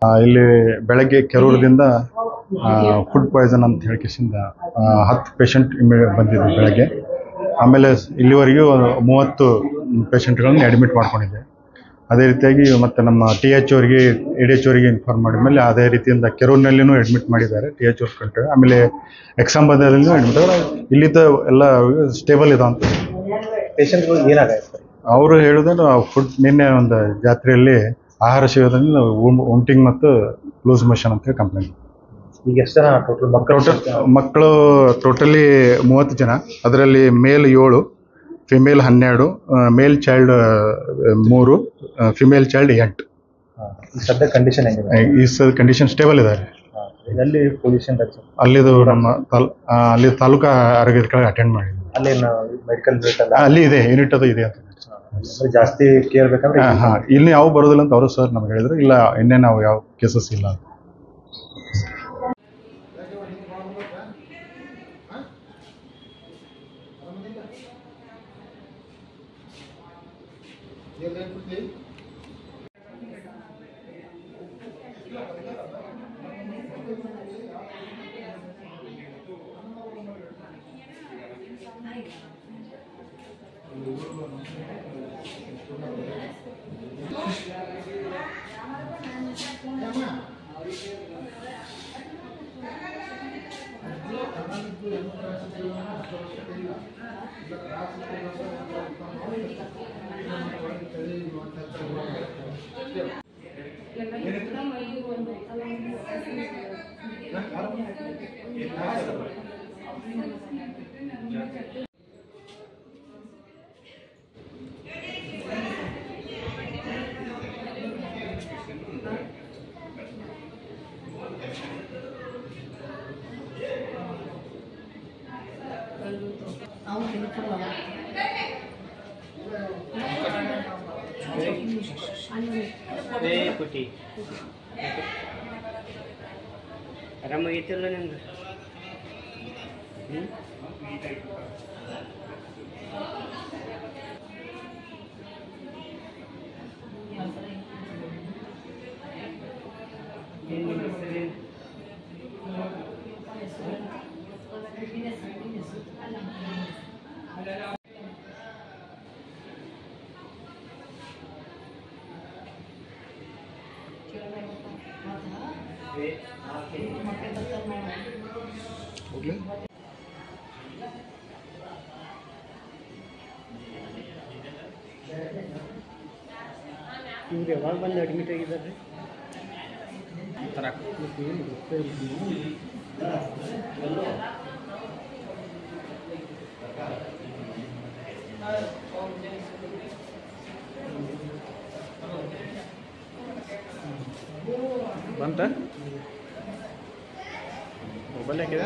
ಇಲ್ಲಿ ಬೆಳಗ್ಗೆ ಕೆರೂರದಿಂದ food poison ಅಂತ ಹೇಳಿಕೆಸಿಂದ 10 ಪೇಷಂಟ್ ಬಂದಿದ್ರು ಬೆಳಗ್ಗೆ. ಆಮೇಲೆ ಇಲ್ಲಿವರೆಗೂ 30 ಪೇಷಂಟ್ಗಳನ್ನು ಅಡ್ಮಿಟ್ ಮಾಡ್ಕೊಂಡಿದ್ದೆ. ಅದೇ ರೀತಿಯಾಗಿ ಮತ್ತು ನಮ್ಮ TH ಅವರಿಗೆ ADH ಅವರಿಗೆ ಇನ್ಫಾರ್ಮ್ ಮಾಡಿದ ಮೇಲೆ ಅದೇ ರೀತಿಯಿಂದ ಕೆರೂರಿನಲ್ಲಿಯೂ ಅಡ್ಮಿಟ್ ಮಾಡಿದ್ದಾರೆ TH ಅವ್ರ ಕಂಟ್ರಿ. ಆಮೇಲೆ ಎಕ್ಸಾಂಬರ್ದಲ್ಲಿಯೂ ಅಡ್ಮಿಟ್ ಇಲ್ಲಿದ್ದ ಎಲ್ಲ ಸ್ಟೇಬಲ್ ಇದೆ ಅಂತ. ಪೇಷಂಟ್ಗಳು ಏನಾಗುತ್ತೆ ಅವರು ಹೇಳೋದು ಫುಡ್ ನಿನ್ನೆ ಒಂದು ಜಾತ್ರೆಯಲ್ಲಿ ಆಹಾರ ಸೇವದಿಂದ ವಾಮಿಟಿಂಗ್ ಮತ್ತು ಲೂಸ್ ಮೋಷನ್ ಅಂತ ಕಂಪ್ಲೇಂಟ್. ಈಗ ಎಷ್ಟು ಜನ ಟೋಟಲ್ ಮಕ್ಕಳು ಟೋಟಲಿ 30 ಜನ. ಅದರಲ್ಲಿ ಮೇಲ್ 7, female 12, male child 3, female child 8. ಸದ್ಯ ಕಂಡೀಷನ್ ಹೆಂಗಿದೆ? ಈ ಕಂಡೀಷನ್ ಸ್ಟೇಬಲ್ ಇದ್ದಾರೆ. ಎಲ್ಲಿ ಪೊಸಿಷನ್ ಅಲ್ಲಿದು ನಮ್ಮ ಅಲ್ಲಿ ತಾಲೂಕಾ ಆರೋಗ್ಯದ ಕೆಳಗೆ ಅಟೆಂಡ್ ಮಾಡಿದ್ವಿ. ಅಲ್ಲಿ ಮೆಡಿಕಲ್ ಅಲ್ಲಿ ಇದೆ, ಯೂನಿಟ್ ಅದು ಇದೆ ಅಂತ. ಜಾಸ್ತಿ ಕೇರ್ ಬೇಕಂದ್ರೆ ಇಲ್ಲಿ ಯಾವ ಬರೋದಿಲ್ಲ ಅಂತ ಅವರು ಸರ್ ನಮ್ಗೆ ಹೇಳಿದ್ರು. ಇಲ್ಲ ಇನ್ನೇ ನಾವು ಯಾವ ಕೇಸಸ್ ಇಲ್ಲ ಅಂತ. ಆರಾಮಾಗೈತಿಲ್ಲ ನಿಮ್ಗೆ? ಇವ್ರು ಯಾವಾಗ ಬಂದು ಅಡ್ಮಿಟ್ ಆಗಿದ್ದಾರೆ? ಬಂತ ಮೊಬೈಲ್ ಹಾಕಿದೆ